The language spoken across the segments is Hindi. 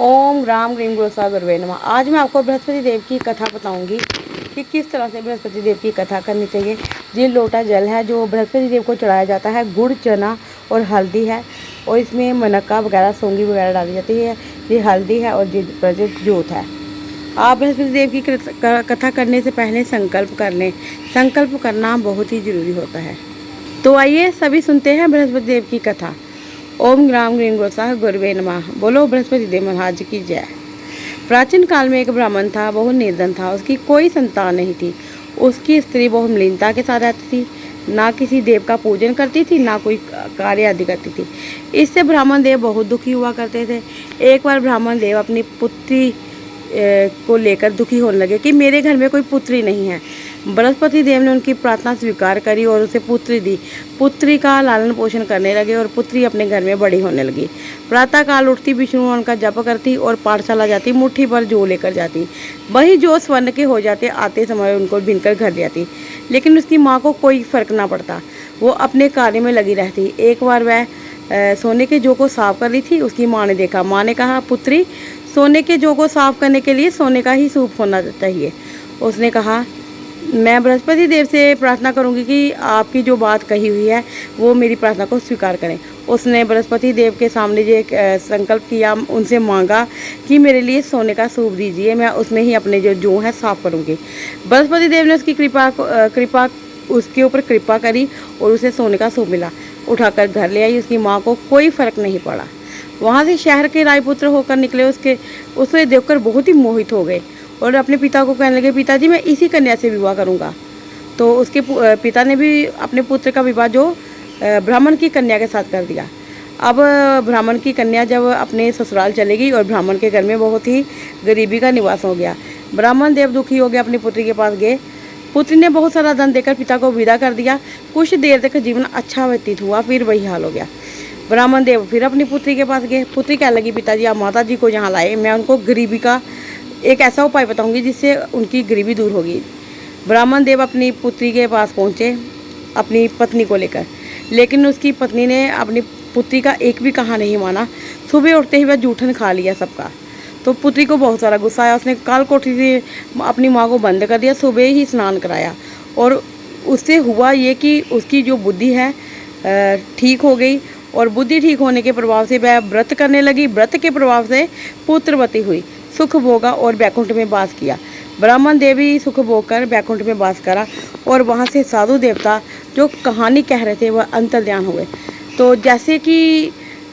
ओम ग्राम ग्रीम गुरुसा गुरुवे नमः। आज मैं आपको बृहस्पति देव की कथा बताऊंगी कि किस तरह से बृहस्पति देव की कथा करनी चाहिए। ये लोटा जल है जो बृहस्पति देव को चढ़ाया जाता है। गुड़, चना और हल्दी है और इसमें मनक्का वगैरह, सौंगी वगैरह डाली जाती है। ये हल्दी है और ये प्रज्वलित जोत है। आप बृहस्पति देव की कथा करने से पहले संकल्प कर लें। संकल्प करना बहुत ही जरूरी होता है। तो आइए सभी सुनते हैं बृहस्पति देव की कथा। ओम ग्राम ग्रीम गुरुसा गुरुवे नमः। बोलो बृहस्पति देव महाराज की जय। प्राचीन काल में एक ब्राह्मण था, बहुत निर्धन था। उसकी कोई संतान नहीं थी। उसकी स्त्री बहुत मलिनता के साथ रहती थी, ना किसी देव का पूजन करती थी, ना कोई कार्य आदि करती थी। इससे ब्राह्मण देव बहुत दुखी हुआ करते थे। एक बार ब्राह्मण देव अपनी पुत्री को लेकर दुखी होने लगे कि मेरे घर में कोई पुत्री नहीं है। बृहस्पति देव ने उनकी प्रार्थना स्वीकार करी और उसे पुत्री दी। पुत्री का लालन पोषण करने लगे और पुत्री अपने घर में बड़ी होने लगी। प्रातः काल उठती, विष्णु भगवान का जप करती और पाठशाला जाती। मुट्ठी भर जौ लेकर जाती। वही जौ स्वर्ण के हो जाते, आते समय उनको बीनकर घर ले आती। लेकिन उसकी माँ को कोई फर्क ना पड़ता, वो अपने कार्य में लगी रहती। एक बार वह सोने के जौ को साफ कर रही थी। उसकी माँ ने देखा। माँ ने कहा, पुत्री, सोने के जौ को साफ करने के लिए सोने का ही सूप होना चाहिए। उसने कहा, मैं बृहस्पति देव से प्रार्थना करूंगी कि आपकी जो बात कही हुई है वो मेरी प्रार्थना को स्वीकार करें। उसने बृहस्पति देव के सामने जो एक संकल्प किया, उनसे मांगा कि मेरे लिए सोने का सूप दीजिए, मैं उसमें ही अपने जो जौ है साफ करूंगी। बृहस्पति देव ने उसकी कृपा उसके ऊपर कृपा करी और उसे सोने का सूप मिला। उठाकर घर ले आई। उसकी माँ को कोई फर्क नहीं पड़ा। वहाँ से शहर के राजपुत्र होकर निकले। उसे देखकर बहुत ही मोहित हो गए और अपने पिता को कहने लगे, पिताजी मैं इसी कन्या से विवाह करूंगा। तो उसके पिता ने भी अपने पुत्र का विवाह जो ब्राह्मण की कन्या के साथ कर दिया। अब ब्राह्मण की कन्या जब अपने ससुराल चलेगी और ब्राह्मण के घर में बहुत ही गरीबी का निवास हो गया। ब्राह्मण देव दुखी हो गए, अपनी पुत्री के पास गए। पुत्री ने बहुत सारा धन देकर पिता को विदा कर दिया। कुछ देर तक जीवन अच्छा व्यतीत हुआ, फिर वही हाल हो गया। ब्राह्मण देव फिर अपनी पुत्री के पास गए। पुत्री कहने लगी, पिताजी आप माता जी को यहाँ लाए, मैं उनको गरीबी का एक ऐसा उपाय बताऊंगी जिससे उनकी गरीबी दूर होगी। ब्राह्मण देव अपनी पुत्री के पास पहुँचे अपनी पत्नी को लेकर, लेकिन उसकी पत्नी ने अपनी पुत्री का एक भी कहा नहीं माना। सुबह उठते ही वह जूठन खा लिया सबका। तो पुत्री को बहुत सारा गुस्सा आया। उसने काल कोठरी से अपनी माँ को बंद कर दिया, सुबह ही स्नान कराया और उससे हुआ ये कि उसकी जो बुद्धि है ठीक हो गई और बुद्धि ठीक होने के प्रभाव से वह व्रत करने लगी। व्रत के प्रभाव से पुत्रवती हुई, सुख भोगा और बैकुंठ में वास किया। ब्राह्मण देवी सुख भोग कर बैकुंठ में वास करा और वहाँ से साधु देवता जो कहानी कह रहे थे वह अंतर्ध्यान हुए। तो जैसे कि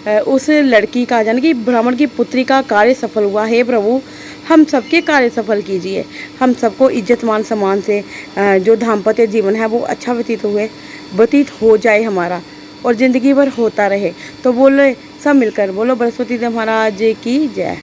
उस लड़की का, यानी कि ब्राह्मण की पुत्री का कार्य सफल हुआ। हे प्रभु, हम सबके कार्य सफल कीजिए। हम सबको इज्जत मान सम्मान से जो दाम्पत्य जीवन है वो अच्छा व्यतीत हो जाए हमारा और ज़िंदगी भर होता रहे। तो बोले सब मिलकर, बोलो बृहस्पति देव महाराज की जय।